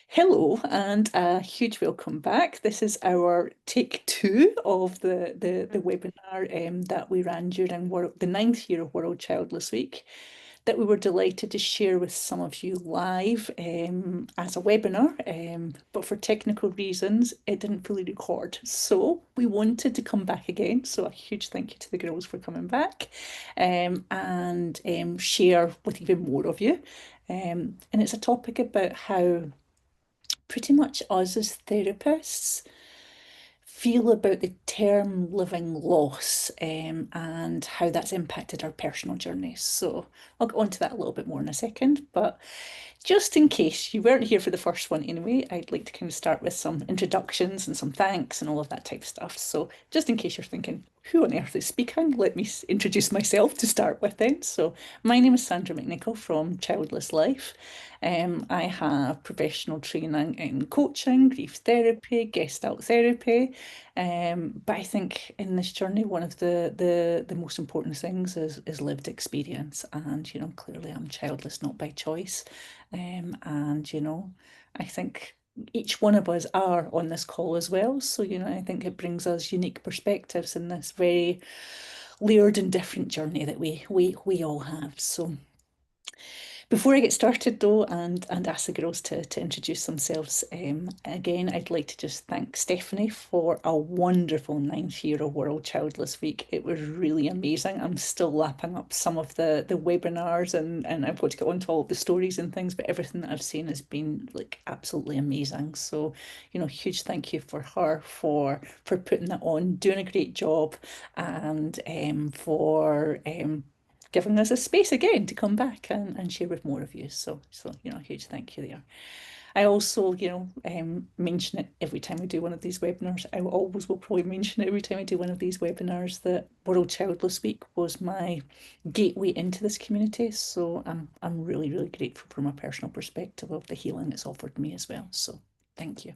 Hello and a huge welcome back. This is our take two of the webinar that we ran during the ninth year of World Childless Week that we were delighted to share with some of you live as a webinar, but for technical reasons, it didn't fully record. So we wanted to come back again. So a huge thank you to the girls for coming back and share with even more of you. And it's a topic about how pretty much us as therapists feel about the term living loss and how that's impacted our personal journeys. So I'll get onto that a little bit more in a second, but just in case you weren't here for the first one anyway, I'd like to kind of start with some introductions and some thanks and all of that type of stuff. So just in case you're thinking, who on earth is speaking? Let me introduce myself to start with then. So my name is Sandra McNichol from Childless Life. I have professional training in coaching, grief therapy, gestalt therapy. But I think in this journey, one of the most important things is lived experience. And, clearly I'm childless, not by choice. And, I think each one of us are on this call as well. So, I think it brings us unique perspectives in this very layered and different journey that we all have. So before I get started though, and ask the girls to introduce themselves, again, I'd like to just thank Stephanie for a wonderful ninth year of World Childless Week. It was really amazing. I'm still lapping up some of the webinars and I've got to get onto all of the stories and things, but everything that I've seen has been like absolutely amazing. So, huge thank you for her for putting that on, doing a great job, and for giving us a space again to come back and share with more of you. So, a huge thank you there. I also, mention it every time I do one of these webinars. I always will probably mention it every time I do one of these webinars that World Childless Week was my gateway into this community. So I'm really, really grateful from a personal perspective of the healing it's offered me as well. So thank you.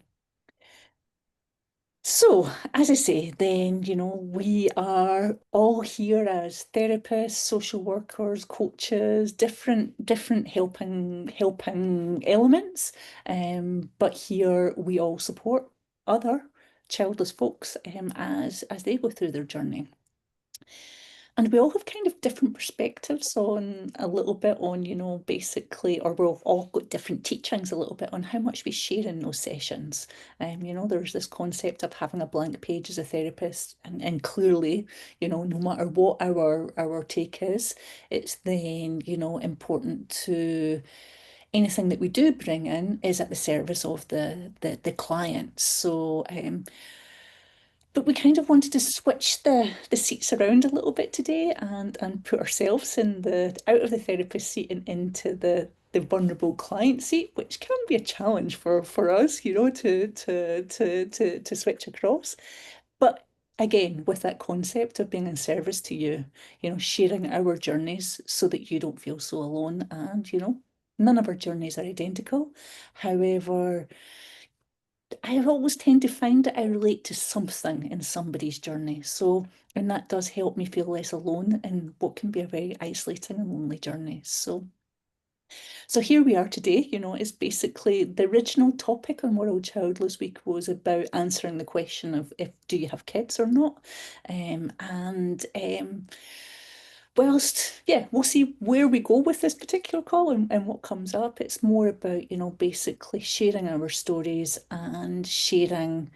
So, as I say, then, we are all here as therapists, social workers, coaches, different helping elements. But here we all support other childless folks as they go through their journey. And we all have kind of different perspectives on a little bit on, basically, or we've all got different teachings a little bit on how much we share in those sessions. There's this concept of having a blank page as a therapist, and clearly, no matter what our take is, it's then, important to anything that we do bring in is at the service of the client. So but we kind of wanted to switch the seats around a little bit today and put ourselves in the out of the therapist seat and into the vulnerable client seat, which can be a challenge for us, to switch across. But again, with that concept of being in service to you, sharing our journeys so that you don't feel so alone. And, none of our journeys are identical. However, I always tend to find that I relate to something in somebody's journey. So, and that does help me feel less alone in what can be a very isolating and lonely journey. So here we are today, is basically the original topic on World Childless Week was about answering the question of if do you have kids or not? And whilst, yeah, we'll see where we go with this particular call and what comes up. It's more about, basically sharing our stories and sharing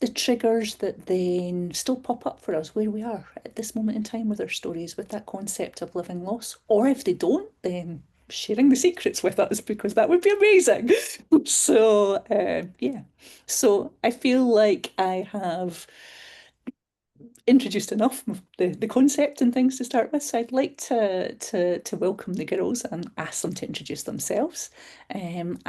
the triggers that then still pop up for us where we are at this moment in time with our stories, with that concept of living loss. Or if they don't, then sharing the secrets with us because that would be amazing. So, yeah. So I feel like I have introduced enough of the concept and things to start with. So I'd like to welcome the girls and ask them to introduce themselves, and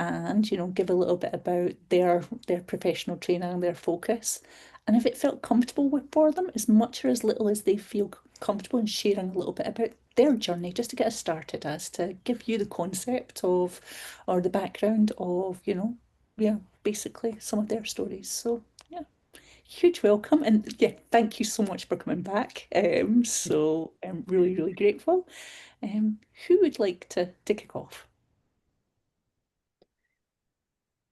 give a little bit about their professional training, their focus, and if it felt comfortable for them, as much or as little as they feel comfortable in sharing a little bit about their journey, just to get us started, as to give you the concept of or the background of, yeah, basically some of their stories. So yeah. Huge welcome and yeah, thank you so much for coming back. So I'm really, really grateful. Who would like to kick off?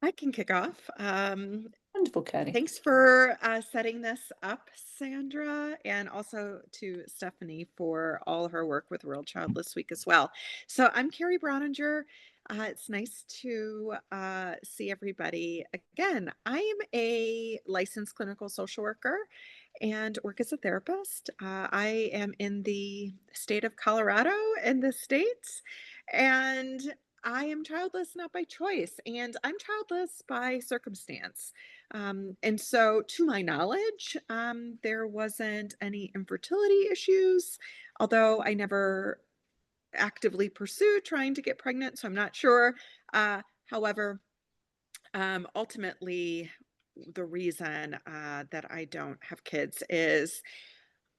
I can kick off. Wonderful, Carrie. Thanks for setting this up, Sandra, and also to Stephanie for all her work with World Childless Week as well. So I'm Carrie Broninger. It's nice to see everybody again. I am a licensed clinical social worker and work as a therapist. I am in the state of Colorado in the States, and I am childless not by choice, and I'm childless by circumstance. And so, to my knowledge, there wasn't any infertility issues, although I never actively pursued trying to get pregnant, so I'm not sure. However, ultimately, the reason that I don't have kids is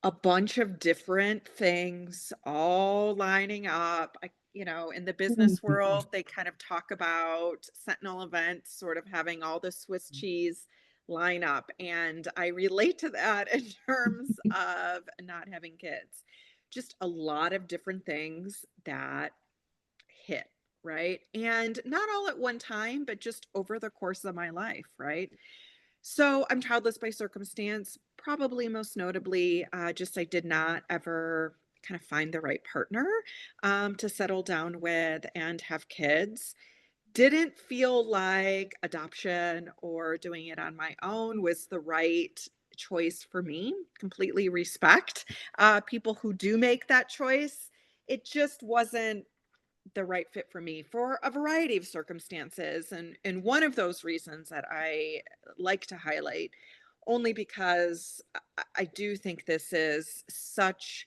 a bunch of different things all lining up. In the business Mhm. world, they kind of talk about sentinel events, sort of having all the Swiss cheese line up. And I relate to that in terms of not having kids. Just a lot of different things that hit, right? And not all at one time, but just over the course of my life, right? So I'm childless by circumstance, probably most notably, just I did not ever kind of find the right partner to settle down with and have kids. Didn't feel like adoption or doing it on my own was the right choice for me. Completely respect people who do make that choice. It just wasn't the right fit for me for a variety of circumstances. And one of those reasons that I like to highlight, only because I do think this is such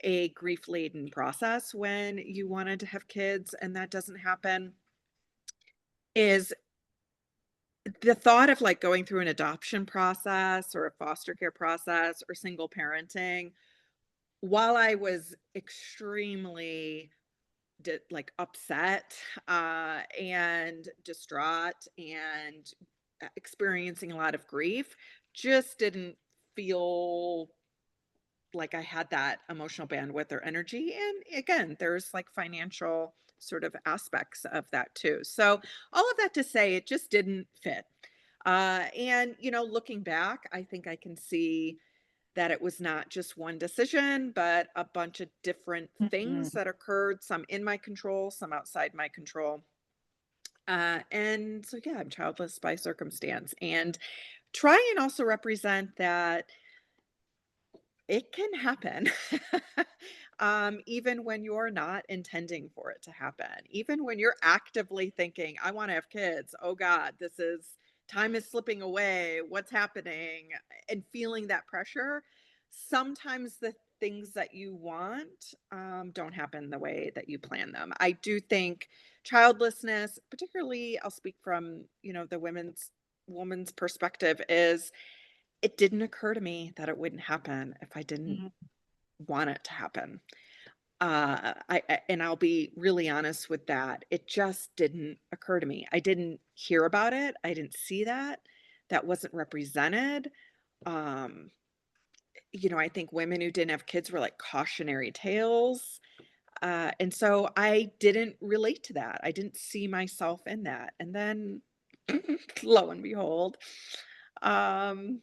a grief laden process when you wanted to have kids and that doesn't happen, is the thought of like going through an adoption process or a foster care process or single parenting. While I was extremely like upset and distraught and experiencing a lot of grief, just didn't feel like I had that emotional bandwidth or energy. And again, there's like financial sort of aspects of that too. So all of that to say, it just didn't fit. And looking back, I think I can see that it was not just one decision, but a bunch of different things Mhm. that occurred, some in my control, some outside my control. And so, yeah, I'm childless by circumstance and try and also represent that it can happen. Even when you're not intending for it to happen, even when you're actively thinking, I want to have kids. Oh God, time is slipping away. What's happening? And feeling that pressure. Sometimes the things that you want don't happen the way that you plan them. I do think childlessness, particularly, I'll speak from, the woman's perspective, is it didn't occur to me that it wouldn't happen if I didn't Mhm. want it to happen. And I'll be really honest with that. It just didn't occur to me. I didn't hear about it. I didn't see that. That wasn't represented. Um, I think women who didn't have kids were like cautionary tales. And so I didn't relate to that. I didn't see myself in that. And then lo and behold, um,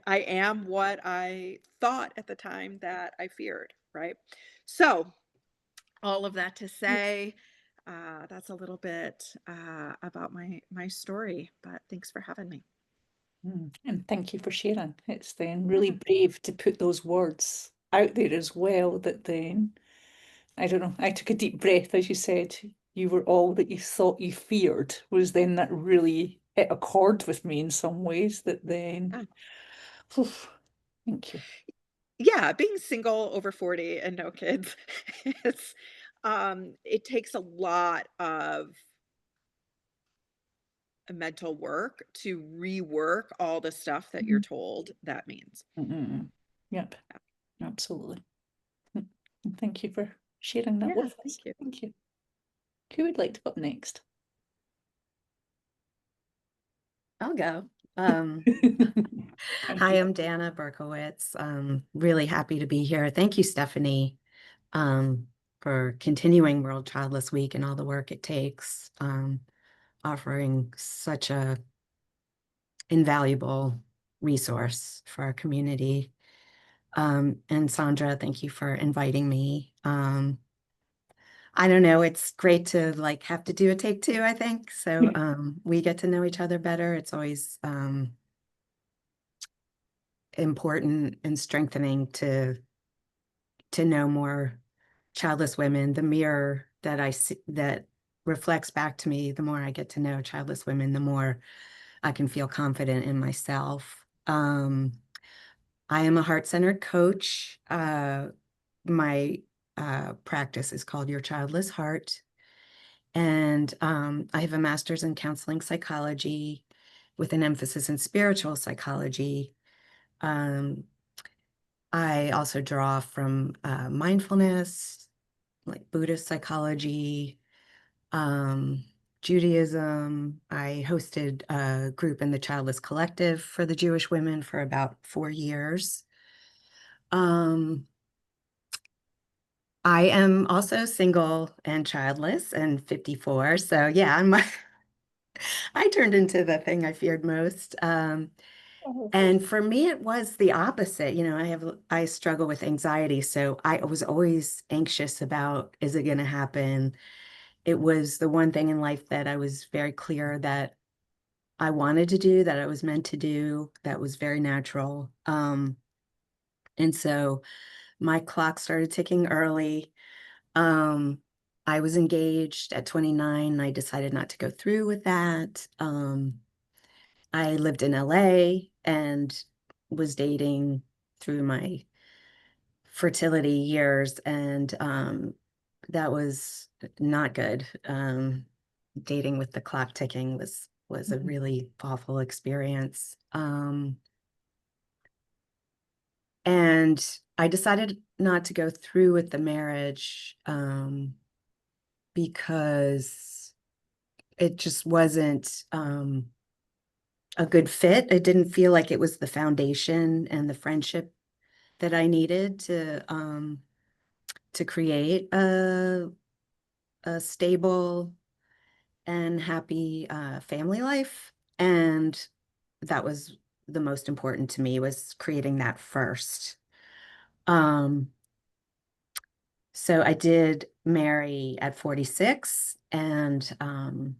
I am what I thought at the time that I feared, right? So, all of that to say, that's a little bit about my story. But thanks for having me. And thank you for sharing. It's then really Yeah, brave to put those words out there as well. That then, I don't know, I took a deep breath as you said, you were all that you thought you feared, was then that really hit a chord with me in some ways that then, yeah, oof, thank you. yeah. Being single over 40 and no kids, it's it takes a lot of mental work to rework all the stuff that you're Mhm. told that means. Mm-mm. Yep, absolutely. And thank you for sharing that Yeah, with us. thank you. Thank you. Who would like to go up next? I'll go. Thank Hi, you. I'm Dana Berkowitz. Really happy to be here. Thank you, Stephanie, um, for continuing World Childless Week and all the work it takes. offering such a invaluable resource for our community. And Sandra, thank you for inviting me. I don't know, it's great to like have to do a take two, I think. So we get to know each other better. It's always important and strengthening to know more childless women. The mirror that I see that reflects back to me, the more I get to know childless women, the more I can feel confident in myself. I am a heart-centered coach. My practice is called Your Childless Heart. And I have a master's in counseling psychology with an emphasis in spiritual psychology. I also draw from mindfulness, like Buddhist psychology, Judaism. I hosted a group in the Childless Collective for the Jewish women for about 4 years. I am also single and childless and 54. So yeah, I turned into the thing I feared most. And for me, it was the opposite. You know, I struggle with anxiety, so I was always anxious about, is it going to happen? It was the one thing in life that I was very clear that I wanted to do, that I was meant to do, that was very natural. And so my clock started ticking early. I was engaged at 29, and I decided not to go through with that. I lived in LA and was dating through my fertility years, and that was not good. Dating with the clock ticking was a really awful experience. And I decided not to go through with the marriage because it just wasn't a good fit. It didn't feel like it was the foundation and the friendship that I needed to create a stable and happy family life. And that was the most important to me, was creating that first. So I did marry at 46, and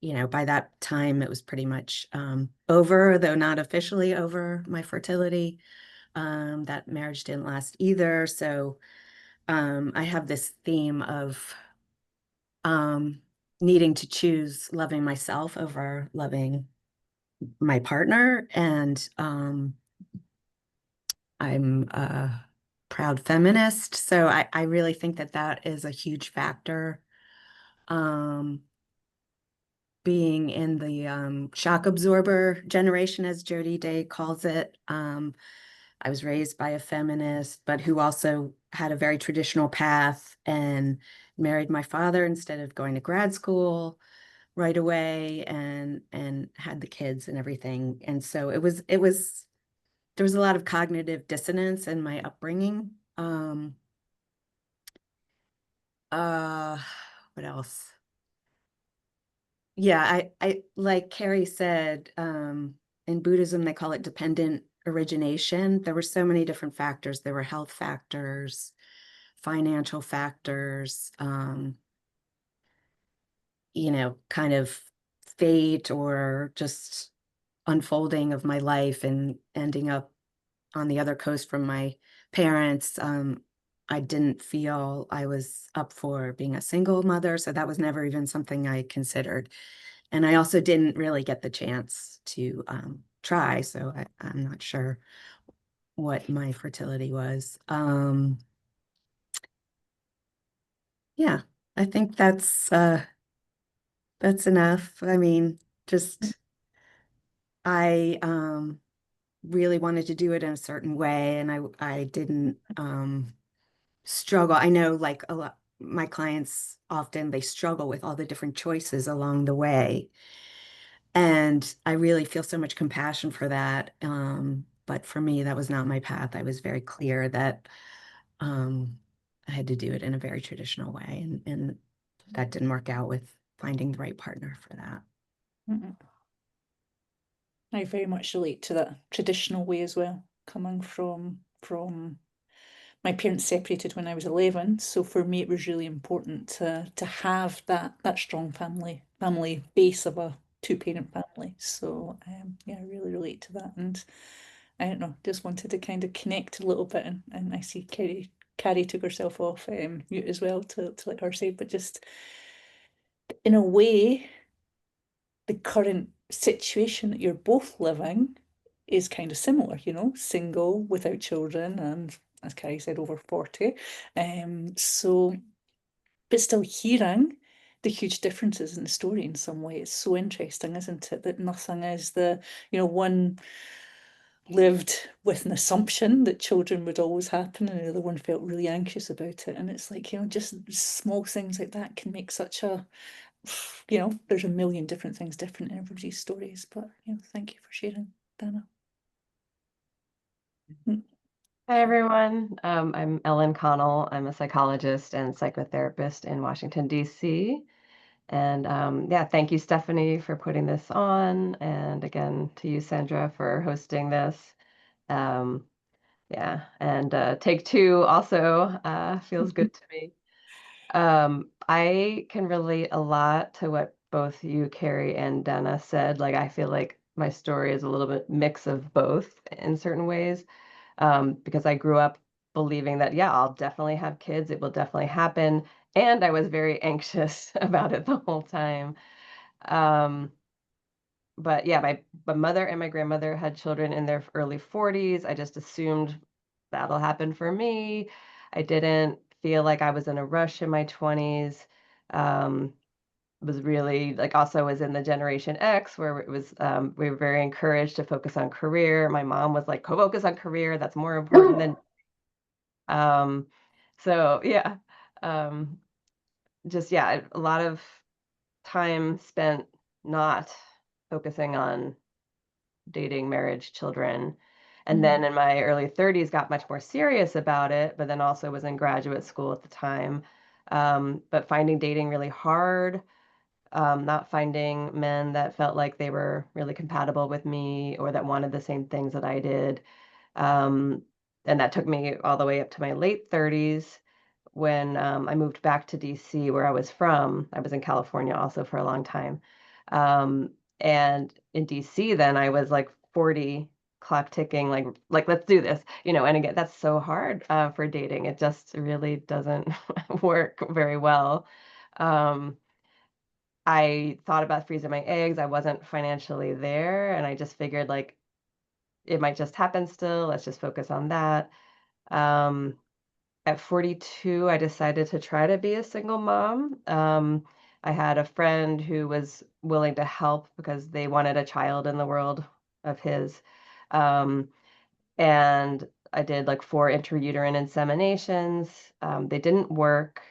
you know, by that time it was pretty much over, though not officially over, my fertility. That marriage didn't last either. So I have this theme of needing to choose loving myself over loving my partner. And I'm a proud feminist. So I really think that that is a huge factor. Being in the shock absorber generation, as Jody Day calls it. I was raised by a feminist, but who also had a very traditional path and married my father instead of going to grad school right away, and had the kids and everything. And so there was a lot of cognitive dissonance in my upbringing. What else? Yeah, I like Carrie said, in Buddhism, they call it dependent origination. There were so many different factors. There were health factors, financial factors, you know, kind of fate or just unfolding of my life and ending up on the other coast from my parents. I didn't feel I was up for being a single mother, so that was never even something I considered. And I also didn't really get the chance to try, so I'm not sure what my fertility was. Yeah, I think that's enough. I mean, just I really wanted to do it in a certain way, and I didn't struggle. I know, like, a lot my clients often, they struggle with all the different choices along the way. And I really feel so much compassion for that. But for me, that was not my path. I was very clear that I had to do it in a very traditional way, and that didn't work out with finding the right partner for that. Mm-mm. I very much relate to that traditional way as well, coming from my parents separated when I was 11, so for me it was really important to have that strong family base of a two-parent family. So yeah, I really relate to that, and I don't know, just wanted to kind of connect a little bit, and I see Carrie took herself off mute as well to let her say, but just in a way, the current situation that you're both living is kind of similar, single, without children, and as Carrie said, over 40. So, but still hearing the huge differences in the story in some way. It's so interesting, isn't it? That nothing is one lived with an assumption that children would always happen, and the other one felt really anxious about it. And it's like, just small things like that can make such a there's a million different things different in everybody's stories, but thank you for sharing, Dana. Hi, everyone. I'm Ellen Connell. I'm a psychologist and psychotherapist in Washington, D.C. And yeah, thank you, Stephanie, for putting this on. And again, to you, Sandra, for hosting this. Yeah, and take two also feels good to me. I can relate a lot to what both you, Carrie, and Dana said. Like, I feel like my story is a little bit mix of both in certain ways, because I grew up believing that, yeah, I'll definitely have kids. It will definitely happen. And I was very anxious about it the whole time. Um, but yeah, my mother and my grandmother had children in their early 40s. I just assumed that'll happen for me. I didn't feel like I was in a rush in my 20s. Was really like also was in the Generation X where it was we were very encouraged to focus on career. My mom was like, focus on career. That's more important than so yeah. Um, just yeah, a lot of time spent not focusing on dating, marriage, children. And then in my early 30s, got much more serious about it, but then also was in graduate school at the time. But finding dating really hard, not finding men that felt like they were really compatible with me or that wanted the same things that I did. And that took me all the way up to my late 30s when I moved back to DC, where I was from. I was in California also for a long time. And in DC, then I was like 40, clock ticking, like let's do this, and again, that's so hard for dating. It just really doesn't work very well. I thought about freezing my eggs. I wasn't financially there, and I just figured like it might just happen still. Let's just focus on that. At 42, I decided to try to be a single mom. I had a friend who was willing to help because they wanted a child in the world of his. Um, and I did like 4 intrauterine inseminations. They didn't work.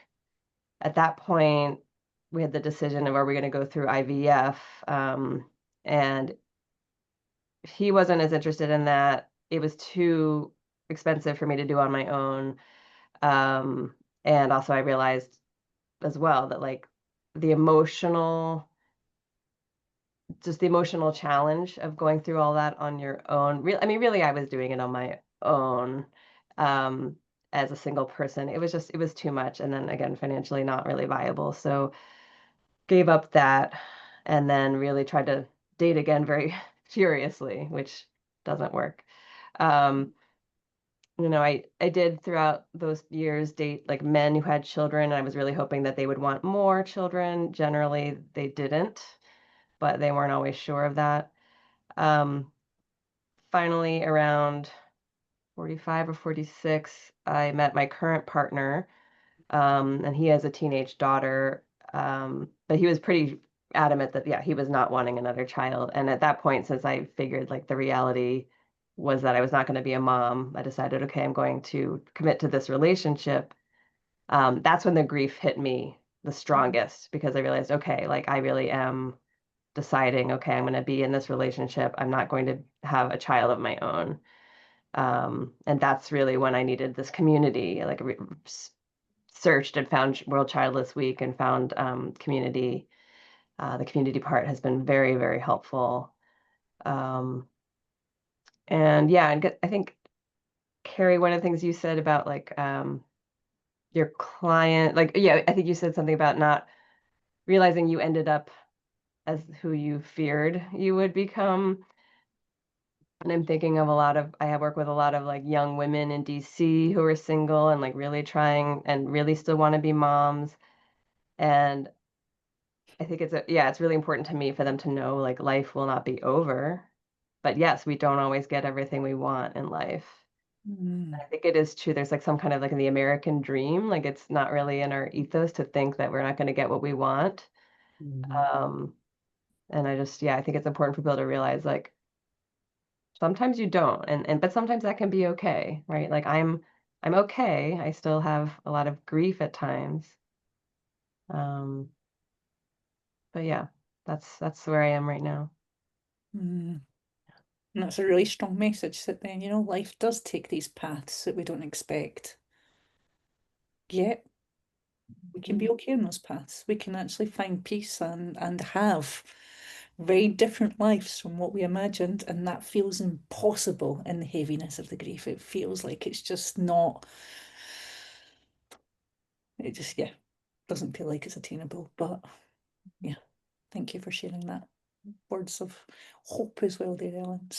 At that point, we had the decision of are we going to go through IVF? And he wasn't as interested in that. It was too expensive for me to do on my own. And also I realized as well that like the emotional, just the emotional challenge of going through all that on your own. Really, I was doing it on my own, um, as a single person. It was too much. And then again, financially not really viable. So gave up that and then really tried to date again very furiously, which doesn't work. Um, I did throughout those years date like men who had children. And I was really hoping that they would want more children. Generally, they didn't, but they weren't always sure of that. Um, Finally, around 45 or 46, I met my current partner, and he has a teenage daughter. But he was pretty adamant that, yeah, he was not wanting another child. And at that point, since I figured like the reality was that I was not going to be a mom, I decided, okay, I'm going to commit to this relationship. That's when the grief hit me the strongest because I realized, okay, like I really am deciding, okay, I'm going to be in this relationship. I'm not going to have a child of my own. And that's really when I needed this community, like searched and found World Childless Week and found community. The community part has been very, very helpful. And yeah, I think, Carrie, one of the things you said about like your client, like, yeah, I think you said something about not realizing you ended up as who you feared you would become. And I'm thinking of I have worked with a lot of like young women in DC who are single and like really trying and really still want to be moms. And I think it's really important to me for them to know like life will not be over. But yes, we don't always get everything we want in life. I think it is true. There's like some kind of like in the American dream, like it's not really in our ethos to think that we're not going to get what we want. Um, and I think it's important for people to realize like sometimes you don't, but sometimes that can be okay, right? Like I'm okay. I still have a lot of grief at times. Um, but yeah, that's where I am right now. And that's a really strong message that then, life does take these paths that we don't expect. Yet we can be okay in those paths. We can actually find peace and have very different lives from what we imagined, and that feels impossible in the heaviness of the grief. It feels like it's just not, it just, yeah, doesn't feel like it's attainable. But yeah, thank you for sharing that. Words of hope as well there, Ellen.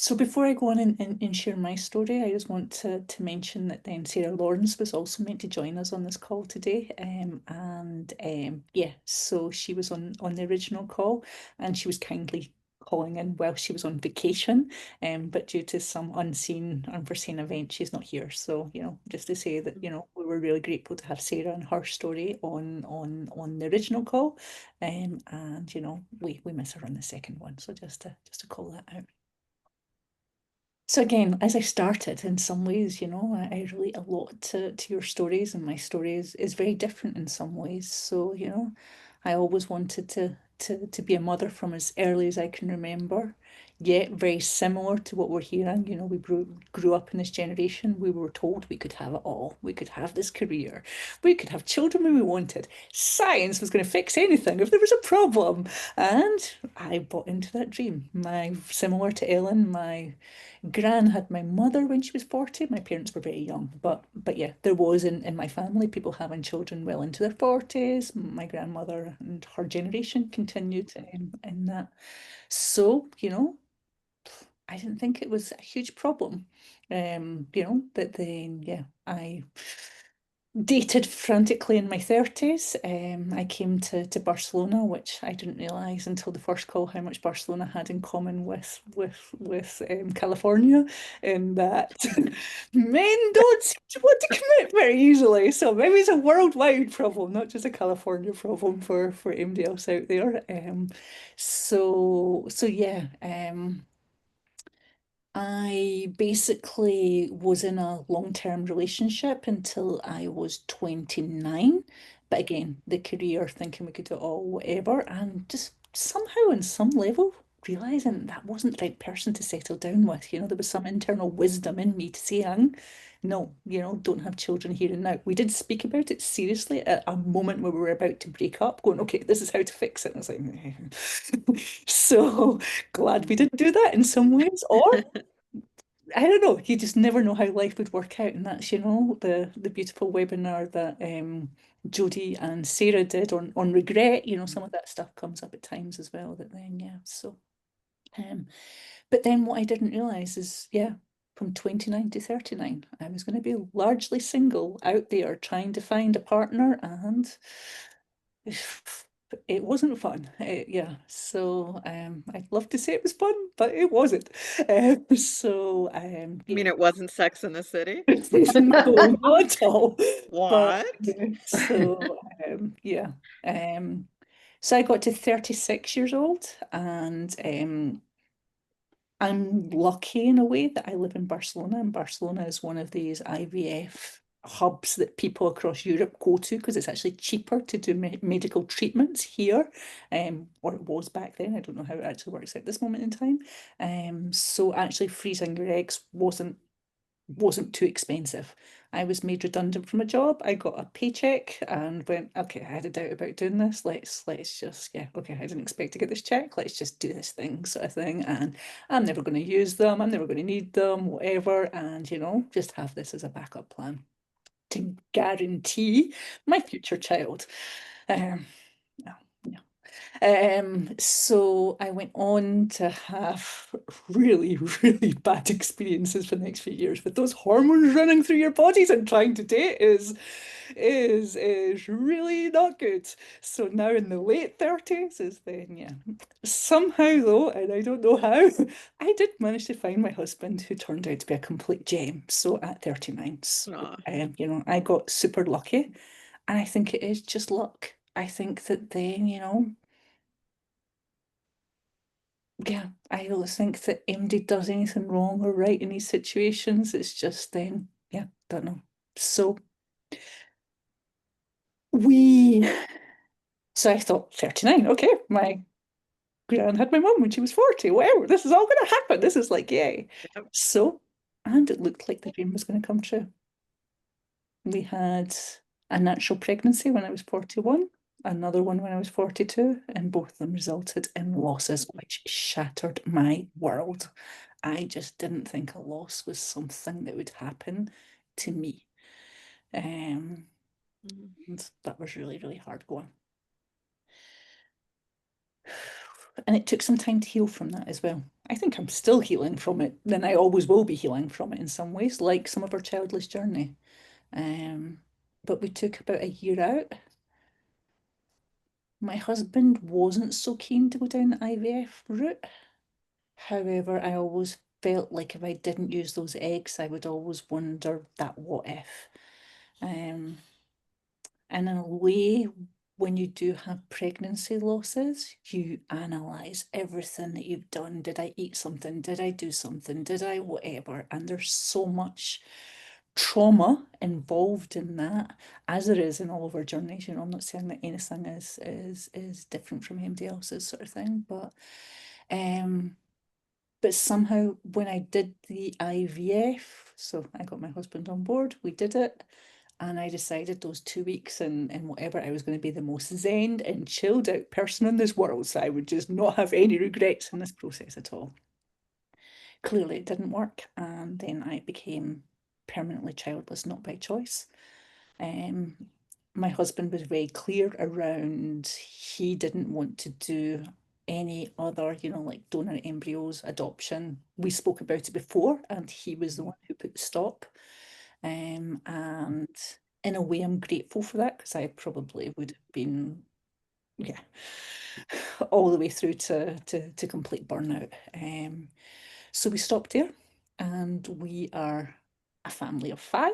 So before I go on and share my story, I just want to mention that then Sarah Lawrence was also meant to join us on this call today. Yeah, so she was on the original call, and she was kindly calling in while she was on vacation. But due to some unforeseen event, she's not here. So, just to say that, we were really grateful to have Sarah and her story on the original call. And we miss her on the second one. So just to call that out. So again, as I started, in some ways, I relate a lot to your stories, and my story is very different in some ways. So, I always wanted to be a mother from as early as I can remember, yet very similar to what we're hearing. We grew up in this generation. We were told we could have it all. We could have this career. We could have children when we wanted. Science was going to fix anything if there was a problem. And I bought into that dream. Similar to Ellen, my Gran had my mother when she was 40. My parents were very young, but yeah, there was in my family people having children well into their 40s. My grandmother and her generation continued in that. So, I didn't think it was a huge problem. But then yeah, I dated frantically in my 30s. I came to Barcelona, which I didn't realise until the first call how much Barcelona had in common with California, in that men don't seem to want to commit very easily. So maybe it's a worldwide problem, not just a California problem for anybody else out there. So yeah. I basically was in a long-term relationship until I was 29. But again, the career, thinking we could do it all, whatever, and just somehow on some level realizing that wasn't the right person to settle down with. There was some internal wisdom in me to say, no, don't have children here and now. We did speak about it seriously at a moment where we were about to break up, going, okay, this is how to fix it. And I was like, so glad we didn't do that in some ways. Or I don't know. You just never know how life would work out, and that's the beautiful webinar that Jodie and Sarah did on regret. Some of that stuff comes up at times as well. That then yeah. So, but then what I didn't realize is from 29 to 39, I was going to be largely single out there trying to find a partner, and it wasn't fun. Yeah, so I'd love to say it was fun, but it wasn't. I mean, it wasn't Sex in the City? No, not at all. But What? yeah. So I got to 36 years old, and I'm lucky in a way that I live in Barcelona, and Barcelona is one of these IVF hubs that people across Europe go to because it's actually cheaper to do medical treatments here, or it was back then. I don't know how it actually works at this moment in time. So actually freezing your eggs wasn't wasn't too expensive. I was made redundant from a job. I got a paycheck and went, okay, I had a doubt about doing this. Let's just, yeah, okay, I didn't expect to get this check. Let's just do this thing, sort of thing. And I'm never going to use them. I'm never going to need them, whatever. And, you know, just have this as a backup plan to guarantee my future child. Yeah, yeah. So I went on to have really, really bad experiences for the next few years with those hormones running through your bodies, and trying to date is really not good. So now in the late 30s is then, yeah. Somehow though, and I don't know how, I did manage to find my husband, who turned out to be a complete gem. So at 39, so, you know, I got super lucky, and I think it is just luck. I think that then, you know, yeah, I always think that MD does anything wrong or right in these situations. It's just then, yeah, don't know. So so I thought 39, okay, my gran had my mum when she was 40, whatever, this is all gonna happen. This is like, yay. So, and it looked like the dream was gonna come true. We had a natural pregnancy when I was 41, another one when I was 42, and both of them resulted in losses, which shattered my world. I just didn't think a loss was something that would happen to me. And that was really, really hard going. And it took some time to heal from that as well. I think I'm still healing from it, and I always will be healing from it in some ways, like some of our childless journey. But we took about a year out. My husband wasn't so keen to go down the IVF route. However, I always felt like if I didn't use those eggs, I would always wonder that what if. And in a way, when you do have pregnancy losses, you analyze everything that you've done. Did I eat something? Did I do something? Did I whatever? And there's so much trauma involved in that, as there is in all of our journeys. You know, I'm not saying that anything is different from anybody else's sort of thing, but somehow when I did the IVF, so I got my husband on board, we did it, and I decided those 2 weeks and whatever, I was going to be the most zen and chilled out person in this world. So I would just not have any regrets in this process at all. Clearly it didn't work, and then I became permanently childless, not by choice. My husband was very clear around, he didn't want to do any other, you know, like donor embryos, adoption. We spoke about it before, and he was the one who put the stop. And in a way, I'm grateful for that, because I probably would have been, yeah, all the way through to complete burnout. So we stopped there, and we are a family of 5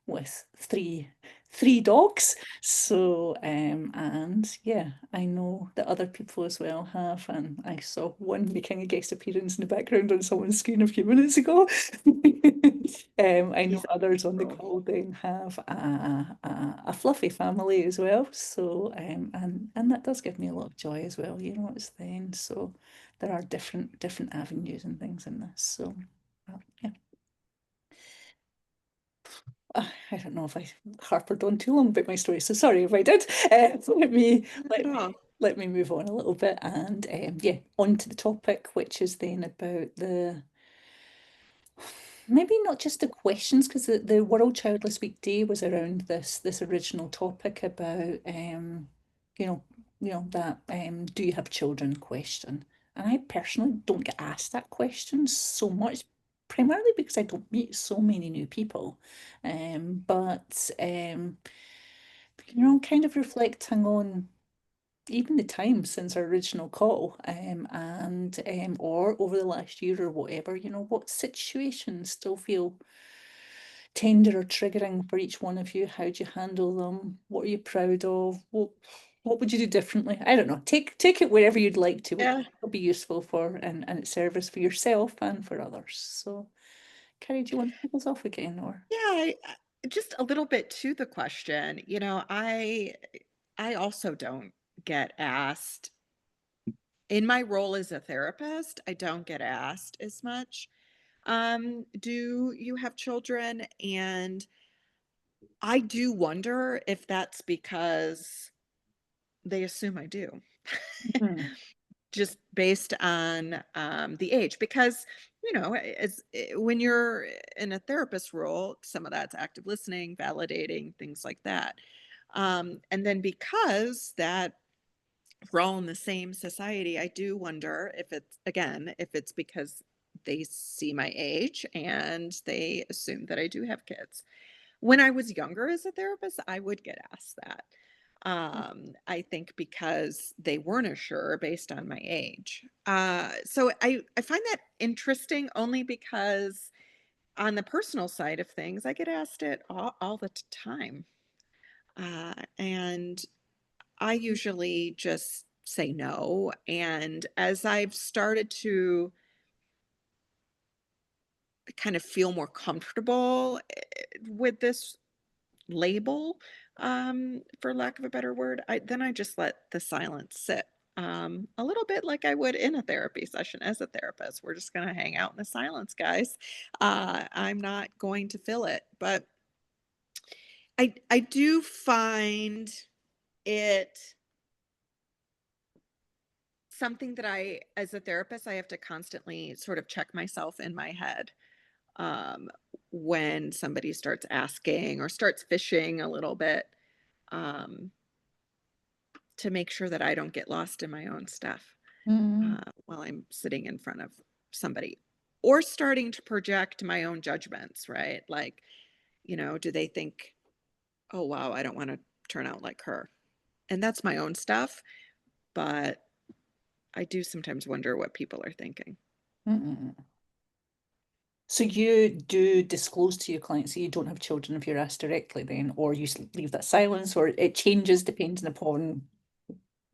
with three dogs. So and yeah, I know that other people as well have, and I saw one making a guest appearance in the background on someone's screen a few minutes ago. I know others on the call then have a fluffy family as well. So and that does give me a lot of joy as well, you know, it's then. So there are different avenues and things in this. So yeah. I don't know if I harped on too long about my story, so sorry if I did. Let me move on a little bit, and yeah, on to the topic, which is then about the, maybe not just the questions, because the World Childless Week Day was around this original topic about that do you have children question. And I personally don't get asked that question so much, primarily because I don't meet so many new people. But kind of reflecting on even the time since our original call, and or over the last year or whatever, what situations still feel tender or triggering for each one of you? How do you handle them? What are you proud of? What would you do differently? I don't know. Take it wherever you'd like to. Yeah. It'll be useful for and its service for yourself and for others. So, Carrie, do you want to kick us off again, or? Yeah, just a little bit to the question. I also don't get asked in my role as a therapist. I don't get asked as much do you have children? And I do wonder if that's because they assume I do. Mhm. Just based on the age, because when you're in a therapist role, some of that's active listening, validating, things like that. And then because that we're all in the same society, I do wonder if it's because they see my age and they assume that I do have kids. When I was younger as a therapist, I would get asked that. I think because they weren't as sure based on my age. So I find that interesting only because on the personal side of things, I get asked it all the time. And I usually just say no. And as I've started to kind of feel more comfortable with this label, for lack of a better word, I just let the silence sit. A little bit like I would in a therapy session as a therapist. We're just going to hang out in the silence, guys. I'm not going to fill it, but I do find it something that as a therapist, I have to constantly sort of check myself in my head, um, when somebody starts asking or starts fishing a little bit, um, to make sure that I don't get lost in my own stuff, Mhm. while I'm sitting in front of somebody, or starting to project my own judgments, right? Like, do they think, oh, wow, I don't want to turn out like her? And that's my own stuff, but I do sometimes wonder what people are thinking. Mhm. So you do disclose to your clients that you don't have children if you're asked directly then, or you leave that silence, or it changes depending upon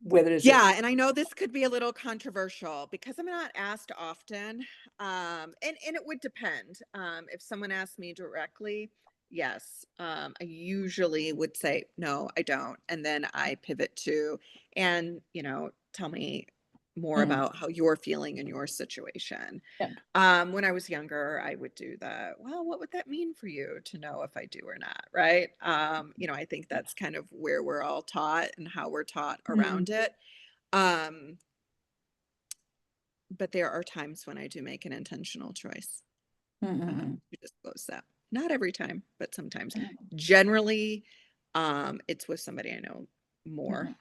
whether is it. Yeah, and I know this could be a little controversial because I'm not asked often. And it would depend. If someone asked me directly, yes, I usually would say, no, I don't. And then I pivot to, and, tell me more Mm, about how you're feeling in your situation. yeah. When I was younger, I would do well, what would that mean for you to know if I do or not? Right. I think that's kind of where we're all taught and how we're taught Mm, around it. Um, but there are times when I do make an intentional choice, mm, to disclose that. Not every time, but sometimes. mm, Generally, it's with somebody I know more. mm.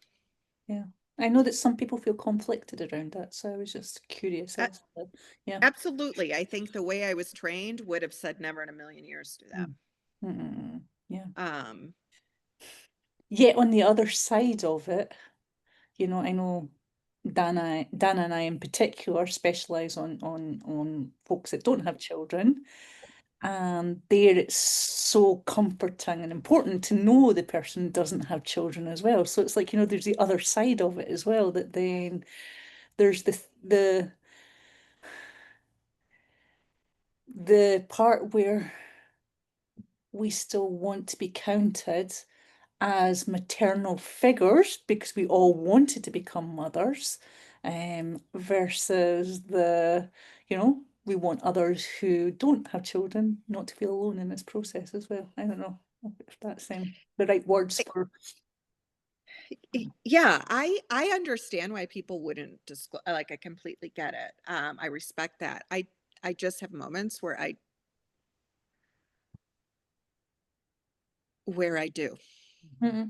Yeah. I know that some people feel conflicted around that, so I was just curious A- as to, yeah. Absolutely. I think the way I was trained would have said never in a million years do that. Mm, yeah. Um, Yet on the other side of it, I know Dana and I in particular specialize on folks that don't have children. And there it's so comforting and important to know the person doesn't have children as well. So it's like, there's the other side of it as well, that then there's the part where we still want to be counted as maternal figures because we all wanted to become mothers, versus we want others who don't have children not to feel alone in this process as well. I don't know if that's the right words for. yeah, I understand why people wouldn't disclose. Like, I completely get it. I respect that. I just have moments where I do. Yeah,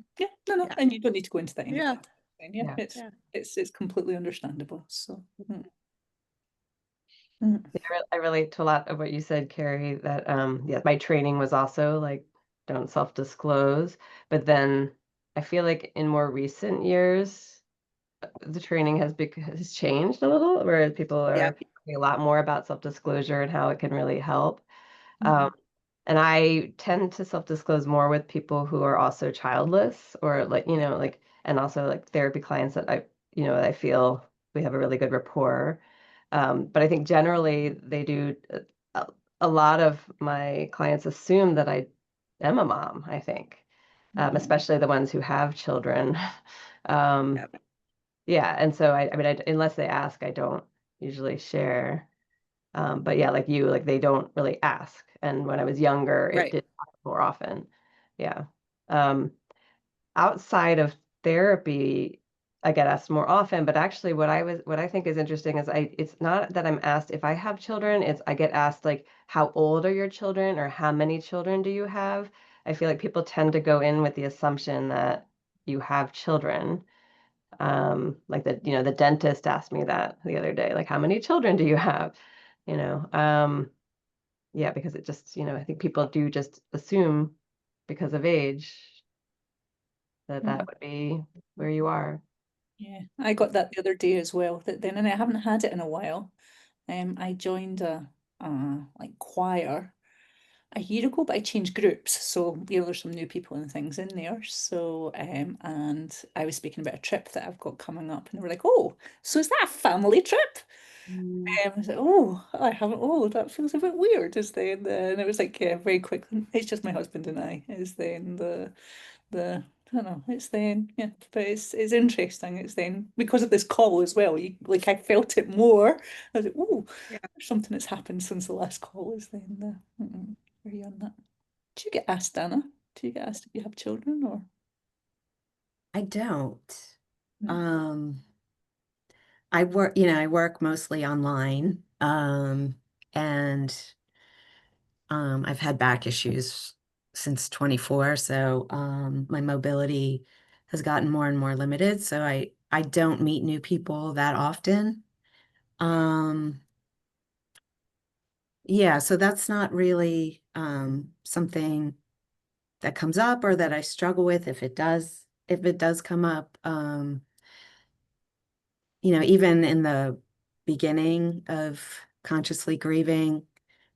no, Yeah. and you don't need to go into that any Yeah. depth. Yeah, Yeah. Yeah. it's completely understandable. So, mm, I relate to a lot of what you said, Carrie, that yeah, my training was also like don't self-disclose. But then I feel like in more recent years, the training has changed a little, where people are Yep. talking a lot more about self-disclosure and how it can really help. Um, mhm, and I tend to self-disclose more with people who are also childless, or like, and also like therapy clients that I feel we have a really good rapport. But I think generally they do, a lot of my clients assume that I am a mom, I think, mhm, especially the ones who have children. Um, Yep. yeah, and so I mean, unless they ask, I don't usually share. But yeah, like you, like they don't really ask. And when I was younger, it Right. did happen more often. Yeah. Um, Outside of therapy, I get asked more often, but actually what I think is interesting is it's not that I'm asked if I have children, it's I get asked like how old are your children or how many children do you have? I feel like people tend to go in with the assumption that you have children. Like the dentist asked me that the other day, like how many children do you have? You know, yeah, because it just, I think people do just assume because of age that Mm. would be where you are. Yeah, I got that the other day as well. That then, and I haven't had it in a while. I joined a like choir a year ago, but I changed groups. So, there's some new people and things in there. So, and I was speaking about a trip that I've got coming up, and they were like, "Oh, so is that a family trip?" I was like, "Oh, I haven't. Oh, that feels a bit weird." Is then and it was like, yeah, very quickly. It's just my husband and I. Is then the I don't know. It's then yeah, but it's interesting. It's then because of this call as well. Like I felt it more. I was like, oh, Yeah. there's something that's happened since the last call. Is then where are you on that? Do you get asked, Anna? Do you get asked if you have children or I don't. no? Um, I work mostly online. And I've had back issues since 24, so my mobility has gotten more and more limited. So I don't meet new people that often. Um, yeah, so that's not really something that comes up or that I struggle with if it does come up. Even in the beginning of consciously grieving,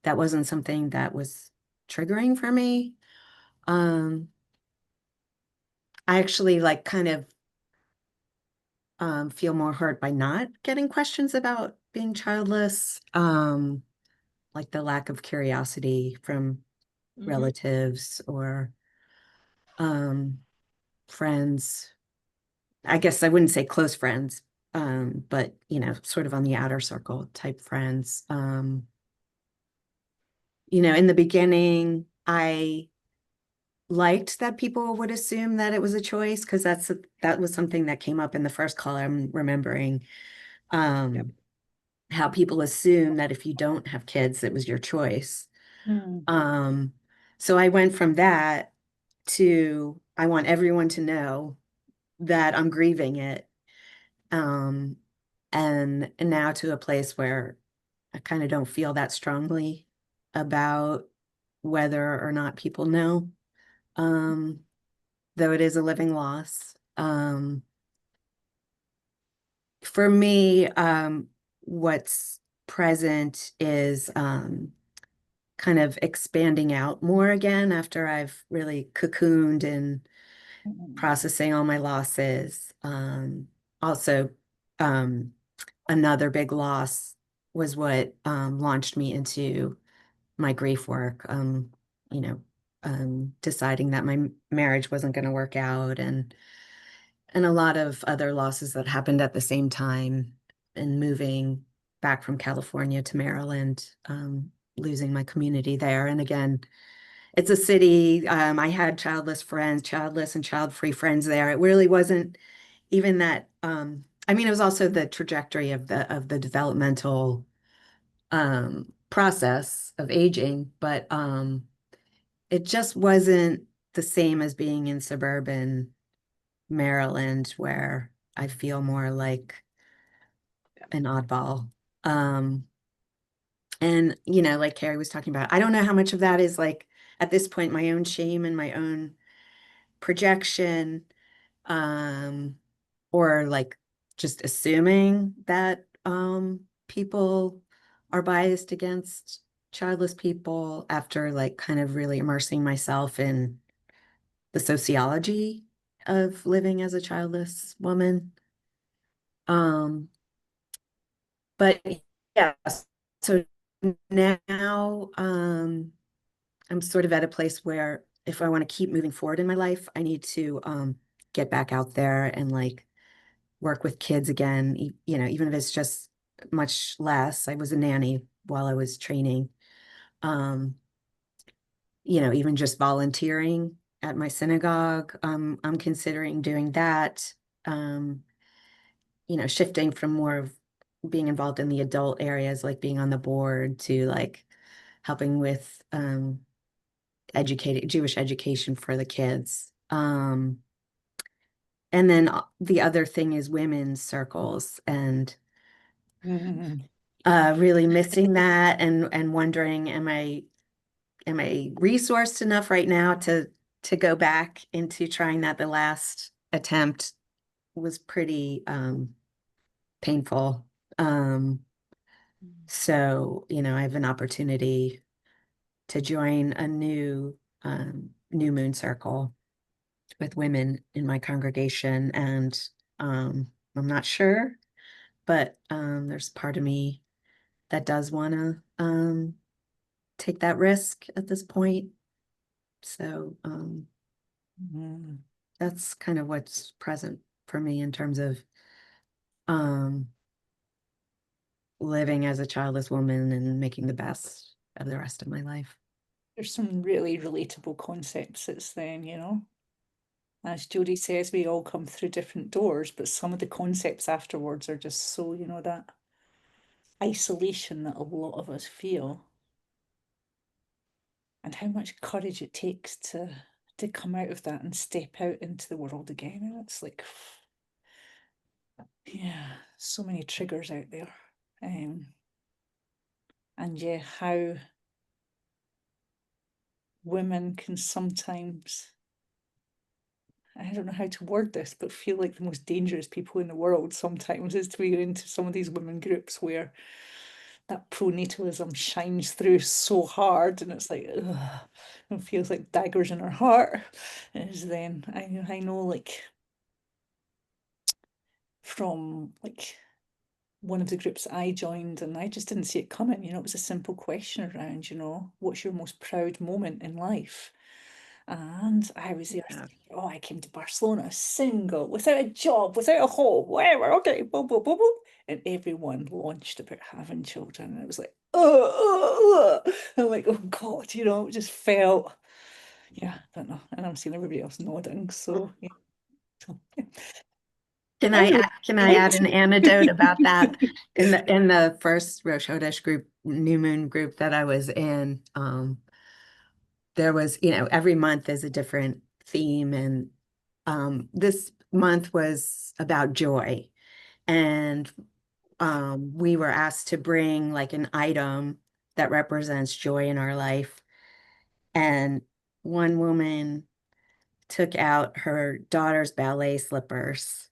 that wasn't something that was triggering for me. Um, I actually like kind of feel more hurt by not getting questions about being childless, like the lack of curiosity from Mhm. relatives or um, friends. I guess I wouldn't say close friends, but sort of on the outer circle type friends. In the beginning, I liked that people would assume that it was a choice because that was something that came up in the first call. I'm remembering Yep. how people assume that if you don't have kids, it was your choice. Hmm. Um, so I went from that to I want everyone to know that I'm grieving it. Um, and now to a place where I kind of don't feel that strongly about whether or not people know, though it is a living loss. For me, what's present is kind of expanding out more again after I've really cocooned and processing all my losses. Also, um, another big loss was what launched me into my grief work. You know, deciding that my marriage wasn't going to work out, and a lot of other losses that happened at the same time, and moving back from California to Maryland, losing my community there. And again, it's a city. I had childless and child-free friends there. It really wasn't even that. I mean, it was also the trajectory of the developmental process of aging, but it just wasn't the same as being in suburban Maryland, where I feel more like an oddball. Um, and like Carrie was talking about, I don't know how much of that is like at this point my own shame and my own projection, um, or like just assuming that people are biased against childless people after like kind of really immersing myself in the sociology of living as a childless woman. Um, but yeah, so now I'm sort of at a place where if I want to keep moving forward in my life, I need to get back out there and like work with kids again, even if it's just much less. I was a nanny while I was training. Even just volunteering at my synagogue. I'm considering doing that. Shifting from more of being involved in the adult areas, like being on the board, to like helping with Jewish education for the kids. And then the other thing is women's circles, and really missing that, and wondering, am I resourced enough right now to go back into trying that? The last attempt was pretty painful. So, I have an opportunity to join a new moon circle with women in my congregation, and I'm not sure, but there's part of me that does want to take that risk at this point. So that's kind of what's present for me in terms of living as a childless woman and making the best of the rest of my life. There's some really relatable concepts it's then, as Jodie says, we all come through different doors, but some of the concepts afterwards are just so, that isolation that a lot of us feel, and how much courage it takes to come out of that and step out into the world again. And it's like, yeah, so many triggers out there. And yeah, how women can sometimes, I don't know how to word this, but feel like the most dangerous people in the world sometimes, is to be into some of these women groups where that pronatalism shines through so hard, and it's like, ugh, it feels like daggers in our heart. Is then I know, like, from like one of the groups I joined, and I just didn't see it coming. It was a simple question around, what's your most proud moment in life? And I was there thinking, oh, I came to Barcelona single, without a job, without a home, whatever. Okay, boom, boom, boom, boom. And everyone launched about having children. And it was like, oh, I'm like, oh God, it just felt, yeah, I don't know. And I'm seeing everybody else nodding. So, yeah. So, yeah. Can I add an anecdote about that? In the first Rosh Hodesh group, New Moon group that I was in, there was, every month is a different theme, and this month was about joy, and we were asked to bring like an item that represents joy in our life, and one woman took out her daughter's ballet slippers.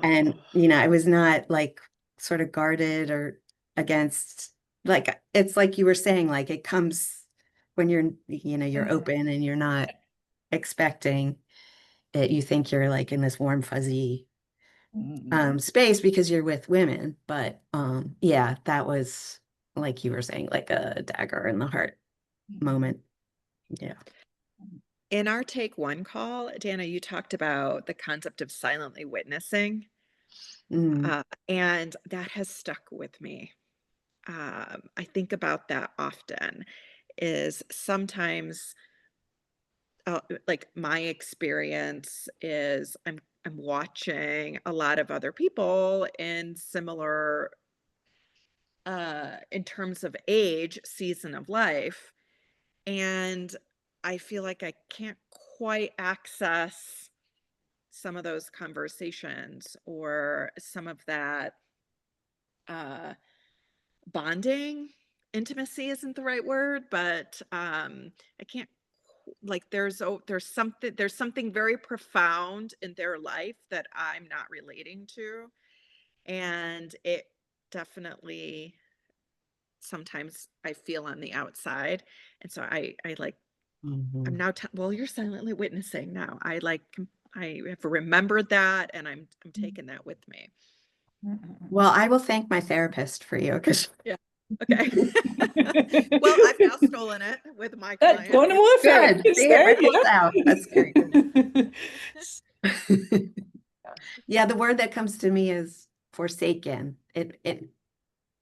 And, it was not like sort of guarded or against, like, it's like you were saying, like it comes when you're open and you're not expecting it. You think you're like in this warm, fuzzy space because you're with women. But yeah, that was, like you were saying, like a dagger in the heart moment. Yeah. In our Take One call, Dana, you talked about the concept of silently witnessing. And that has stuck with me. I think about that often, is sometimes like my experience is I'm watching a lot of other people in similar in terms of age, season of life, and I feel like I can't quite access some of those conversations or some of that bonding. Intimacy isn't the right word, but I can't, like, there's something very profound in their life that I'm not relating to, and it definitely sometimes I feel on the outside, and so I like I'm now well, you're silently witnessing now. I have remembered that, and I'm taking that with me. Well, I will thank my therapist for you, because Yeah. Okay. Well, I've now stolen it with my client. One more good. See, it ripples out. That's great. Yeah, the word that comes to me is forsaken.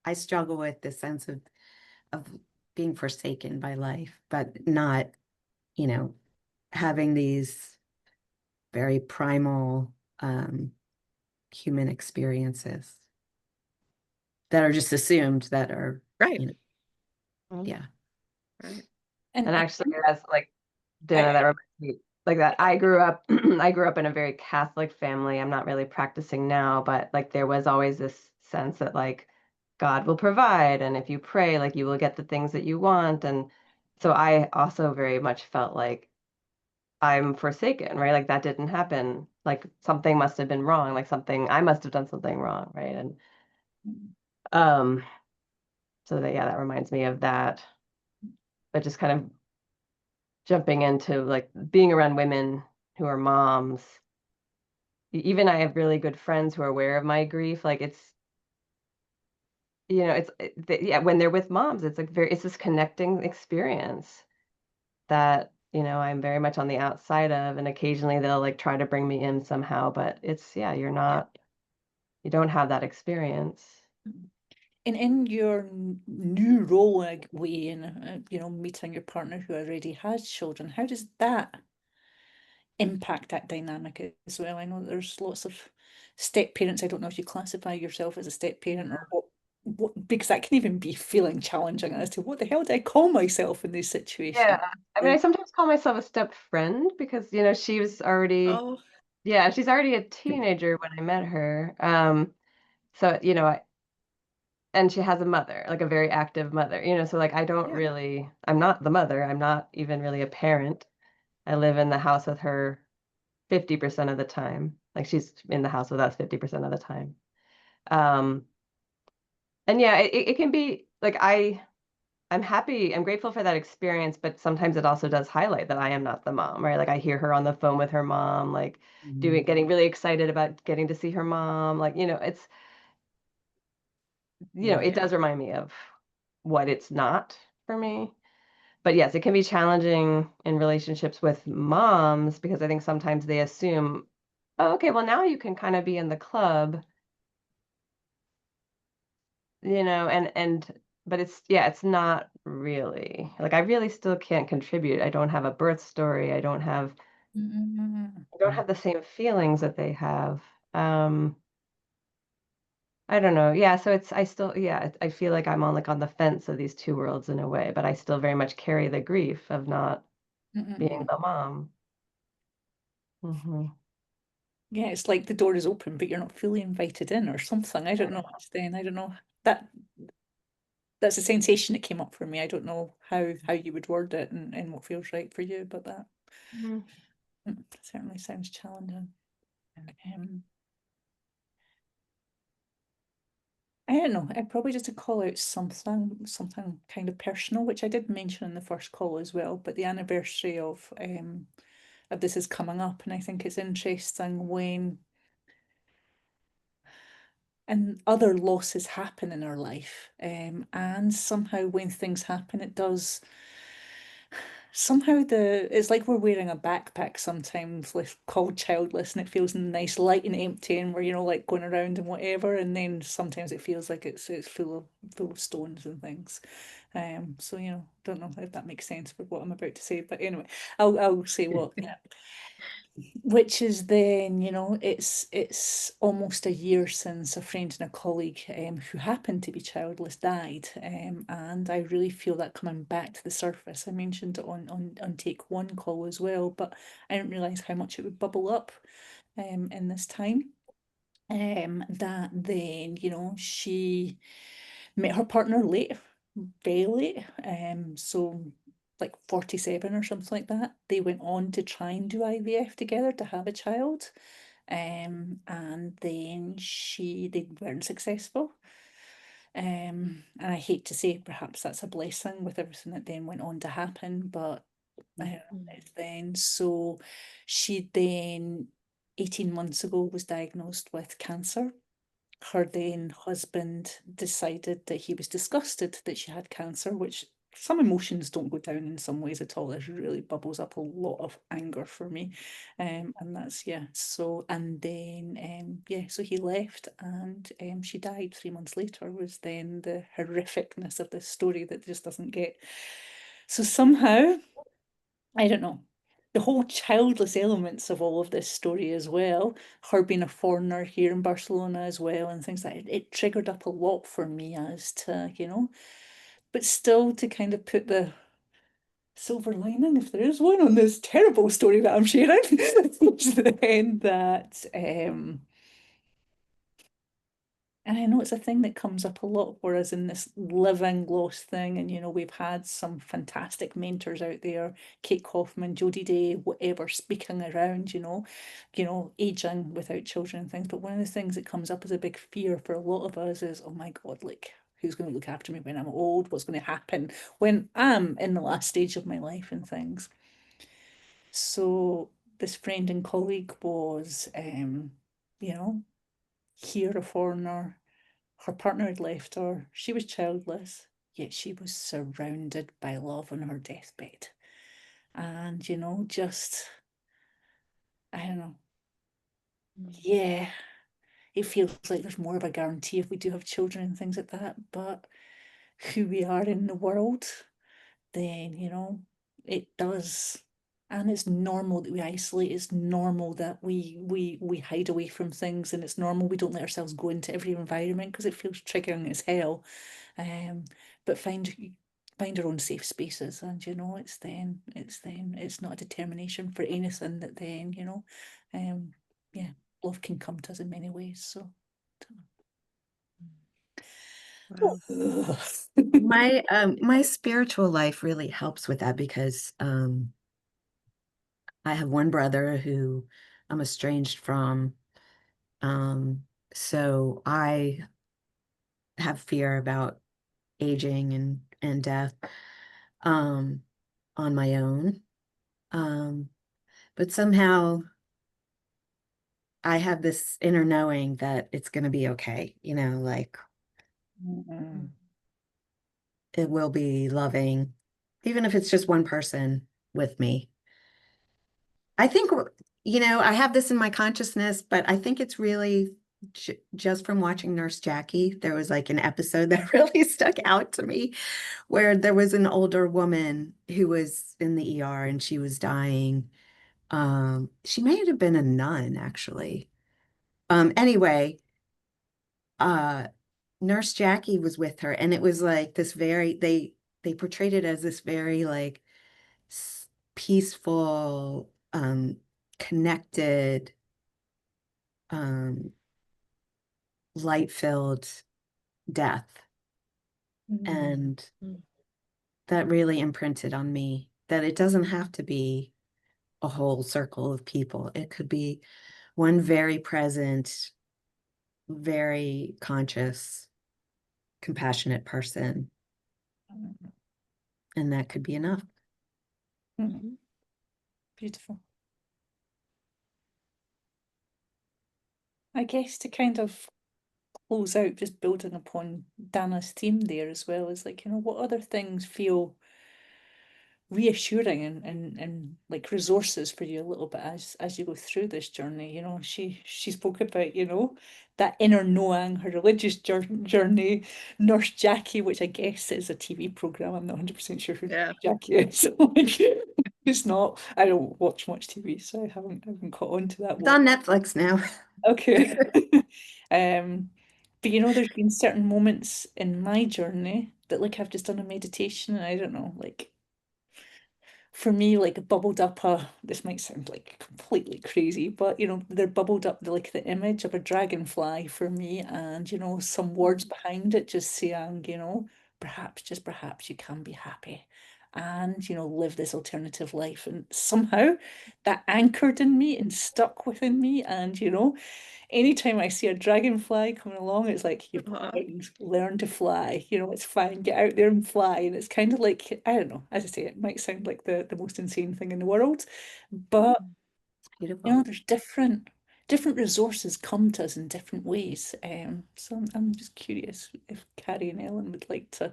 I struggle with the sense of being forsaken by life, but not, having these very primal human experiences that are just assumed that are, Right. yeah. Right. And actually, as like Dana, that reminds me like that. I grew up in a very Catholic family. I'm not really practicing now, but like there was always this sense that like God will provide, and if you pray, like you will get the things that you want. And so I also very much felt like I'm forsaken, right? Like that didn't happen. Like something must have been wrong. Like I must have done something wrong, right? And um, so that, yeah, that reminds me of that. But just kind of jumping into like being around women who are moms. Even I have really good friends who are aware of my grief. Like it's, yeah, when they're with moms, it's like it's this connecting experience that, I'm very much on the outside of, and occasionally they'll like try to bring me in somehow, but it's, yeah, you don't have that experience. And in your new role, like way in, meeting your partner who already has children, how does that impact that dynamic as well? I know there's lots of step parents. I don't know if you classify yourself as a step parent or what, because that can even be feeling challenging as to what the hell do I call myself in these situations? Yeah. I mean, I sometimes call myself a step friend because, she was already, Oh, yeah, she's already a teenager when I met her. So, and she has a mother, like a very active mother, so like I don't yeah. really, I'm not the mother, I'm not even really a parent. I live in the house with her 50% of the time. Like she's in the house with us 50% of the time. Um, and yeah, it can be like I'm happy, I'm grateful for that experience, but sometimes it also does highlight that I am not the mom, right? Like I hear her on the phone with her mom, like getting really excited about getting to see her mom. Like, it's, it does remind me of what it's not for me. But yes, it can be challenging in relationships with moms because I think sometimes they assume, oh, okay, well now you can kind of be in the club, but it's not really. Like I really still can't contribute. I don't have a birth story. I don't have the same feelings that they have. I don't know. Yeah, so I feel like I'm on the fence of these two worlds in a way, but I still very much carry the grief of not being the mom. Yeah, it's like the door is open, but you're not fully invited in or something. I don't know, Stan. I don't know. That's a sensation that came up for me. I don't know how you would word it and what feels right for you, but that certainly sounds challenging. I don't know. I probably just to call out something kind of personal, which I did mention in the first call as well. But the anniversary of this is coming up, and I think it's interesting when and other losses happen in our life, and somehow when things happen, it does. Somehow it's like we're wearing a backpack sometimes called Childless, and it feels nice, light and empty, and we're like going around and whatever, and then sometimes it feels like it's full of stones and things. So don't know if that makes sense for what I'm about to say, but anyway, I'll say what yeah. Which is then, it's almost a year since a friend and a colleague who happened to be childless died. And I really feel that coming back to the surface. I mentioned it on take one call as well, but I didn't realise how much it would bubble up in this time. That then, she met her partner late, very late. So like 47 or something like that. They went on to try and do IVF together to have a child. And then they weren't successful. And I hate to say perhaps that's a blessing with everything that then went on to happen, but then so she then 18 months ago was diagnosed with cancer. Her then husband decided that he was disgusted that she had cancer, which some emotions don't go down in some ways at all. This really bubbles up a lot of anger for me. And that's, yeah. So, and then, yeah, so he left and she died 3 months later was then the horrificness of this story that just doesn't get. So somehow, I don't know, the whole childless elements of all of this story as well, her being a foreigner here in Barcelona as well, and things like that, it triggered up a lot for me as to, but still to kind of put the silver lining, if there is one, on this terrible story that I'm sharing, is then that and I know it's a thing that comes up a lot for us in this living loss thing. And, we've had some fantastic mentors out there, Kate Kaufman, Jodie Day, whatever, speaking around, aging without children and things. But one of the things that comes up as a big fear for a lot of us is, oh my God, like, who's going to look after me when I'm old? What's going to happen when I'm in the last stage of my life and things? So this friend and colleague was, here a foreigner. Her partner had left her. She was childless, yet she was surrounded by love on her deathbed. And, just, I don't know. Yeah, it feels like there's more of a guarantee if we do have children and things like that. But who we are in the world, then, it does. And it's normal that we isolate. It's normal that we hide away from things, and it's normal we don't let ourselves go into every environment because it feels triggering as hell. But find our own safe spaces, and it's not a determination for anything that then, yeah, love can come to us in many ways. So Wow. My spiritual life really helps with that because I have one brother who I'm estranged from. So I have fear about aging and death um, on my own. But somehow I have this inner knowing that it's going to be okay, like it will be loving, even if it's just one person with me. I think, I have this in my consciousness, but I think it's really just from watching Nurse Jackie. There was like an episode that really stuck out to me where there was an older woman who was in the ER and she was dying. She may have been a nun, actually. Anyway, Nurse Jackie was with her, and it was like this they portrayed it as this very like peaceful, connected, light-filled death. And that really imprinted on me that it doesn't have to be a whole circle of people. It could be one very present, very conscious, compassionate person, and that could be enough. Beautiful. I guess to kind of close out, just building upon Dana's theme there as well, is like, what other things feel reassuring and like resources for you a little bit as you go through this journey. She spoke about, that inner knowing, her religious journey, Nurse Jackie, which I guess is a TV program. I'm not 100% sure who Jackie is. Like, it's not. I don't watch much TV, so I haven't caught on to that It's one. on Netflix now. Okay. But there's been certain moments in my journey that like I've just done a meditation and I don't know, like for me, like bubbled up this might sound like completely crazy, but there bubbled up like the image of a dragonfly for me, and some words behind it just saying, perhaps, just perhaps you can be happy and live this alternative life. And somehow that anchored in me and stuck within me. And anytime I see a dragonfly coming along, it's like you've got wings, learn to fly. It's fine, get out there and fly. And it's kind of like, I don't know, as I say, it might sound like the most insane thing in the world, but It's beautiful. there's different resources come to us in different ways. So I'm just curious if Carrie and Ellen would like to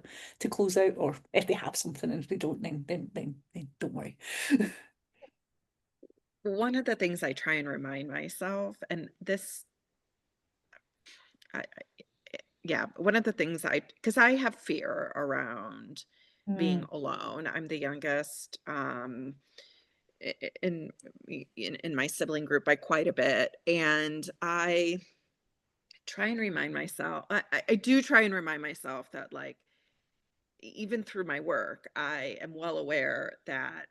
close out, or if they have something, and if they don't, then don't worry. One of the things I try and remind myself, and this, yeah, one of the things because I have fear around being alone. I'm the youngest in my sibling group by quite a bit, and I try and remind myself. I do try and remind myself that, like, even through my work, I am well aware that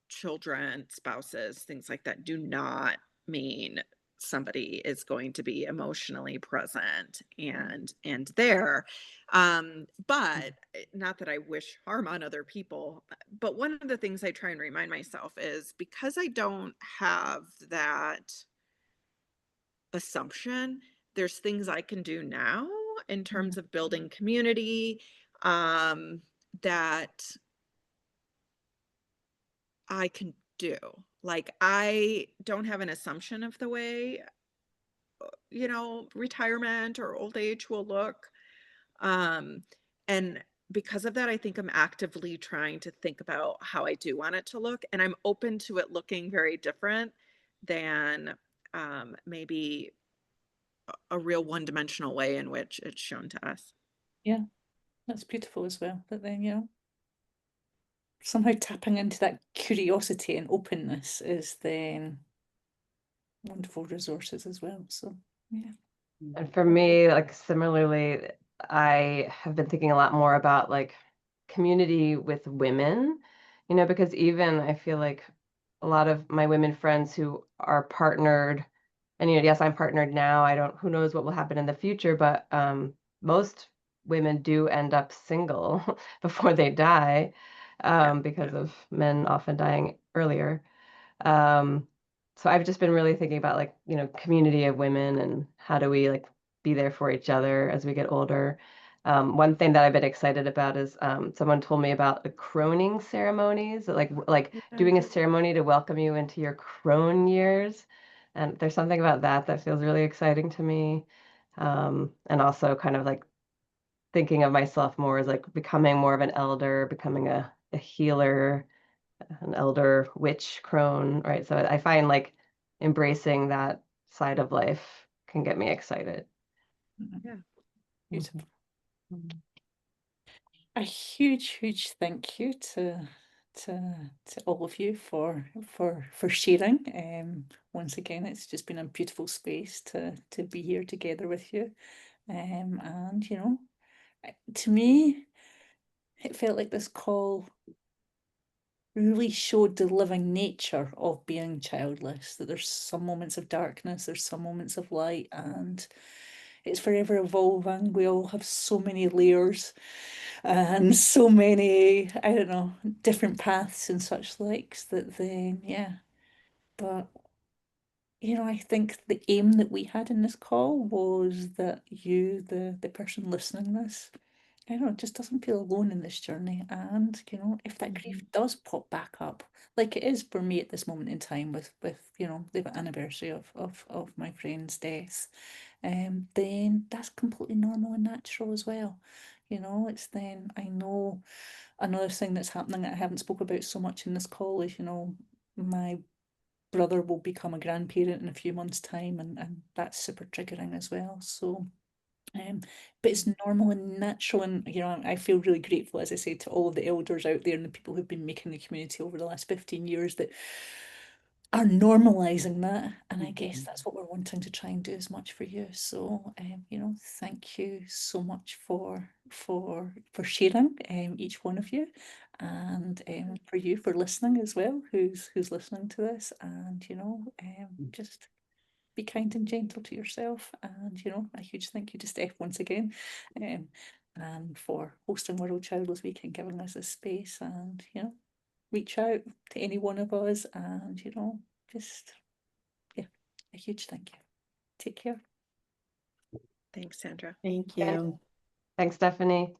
children, spouses, things like that do not mean somebody is going to be emotionally present and there. But not that I wish harm on other people, but one of the things I try and remind myself is, because I don't have that assumption, there's things I can do now in terms of building community, that I can do. Like, I don't have an assumption of the way, retirement or old age will look. And because of that, I think I'm actively trying to think about how I do want it to look. And I'm open to it looking very different than maybe a real one-dimensional way in which it's shown to us. Yeah, that's beautiful as well. But then, somehow tapping into that curiosity and openness is then wonderful resources as well. So yeah. And for me, like, similarly, I have been thinking a lot more about, like, community with women, because even I feel like a lot of my women friends who are partnered, and, yes, I'm partnered now. Who knows what will happen in the future, but most women do end up single before they die, because of men often dying earlier. So I've just been really thinking about, like, community of women and how do we, like, be there for each other as we get older. One thing that I've been excited about is someone told me about the croning ceremonies, like doing a ceremony to welcome you into your crone years. And there's something about that feels really exciting to me. And also kind of like thinking of myself more as, like, becoming more of an elder, becoming a healer, an elder witch crone, right? So I find, like, embracing that side of life can get me excited. Yeah. Beautiful. A huge thank you to all of you for sharing. Once again, it's just been a beautiful space to be here together with you. And to me, it felt like this call really showed the living nature of being childless, that there's some moments of darkness, there's some moments of light, and it's forever evolving. We all have so many layers and so many, I don't know, different paths and such likes that then, yeah. But, I think the aim that we had in this call was that you, the person listening this, I don't know, just doesn't feel alone in this journey. And, if that grief does pop back up, like it is for me at this moment in time with the anniversary of my friend's death, then that's completely normal and natural as well. It's then, I know another thing that's happening that I haven't spoke about so much in this call is, my brother will become a grandparent in a few months' time, and that's super triggering as well. So but it's normal and natural, and I feel really grateful, as I say, to all of the elders out there and the people who've been making the community over the last 15 years that are normalizing that. And I guess that's what we're wanting to try and do as much for you. So thank you so much for sharing, each one of you, and for you for listening as well, who's listening to this. And just be kind and gentle to yourself. And a huge thank you to Steph once again, and for hosting World Childless Week and giving us this space. And reach out to any one of us, and just, yeah, a huge thank you. Take care. Thanks, Sandra. Thank you. Thanks, Stephanie.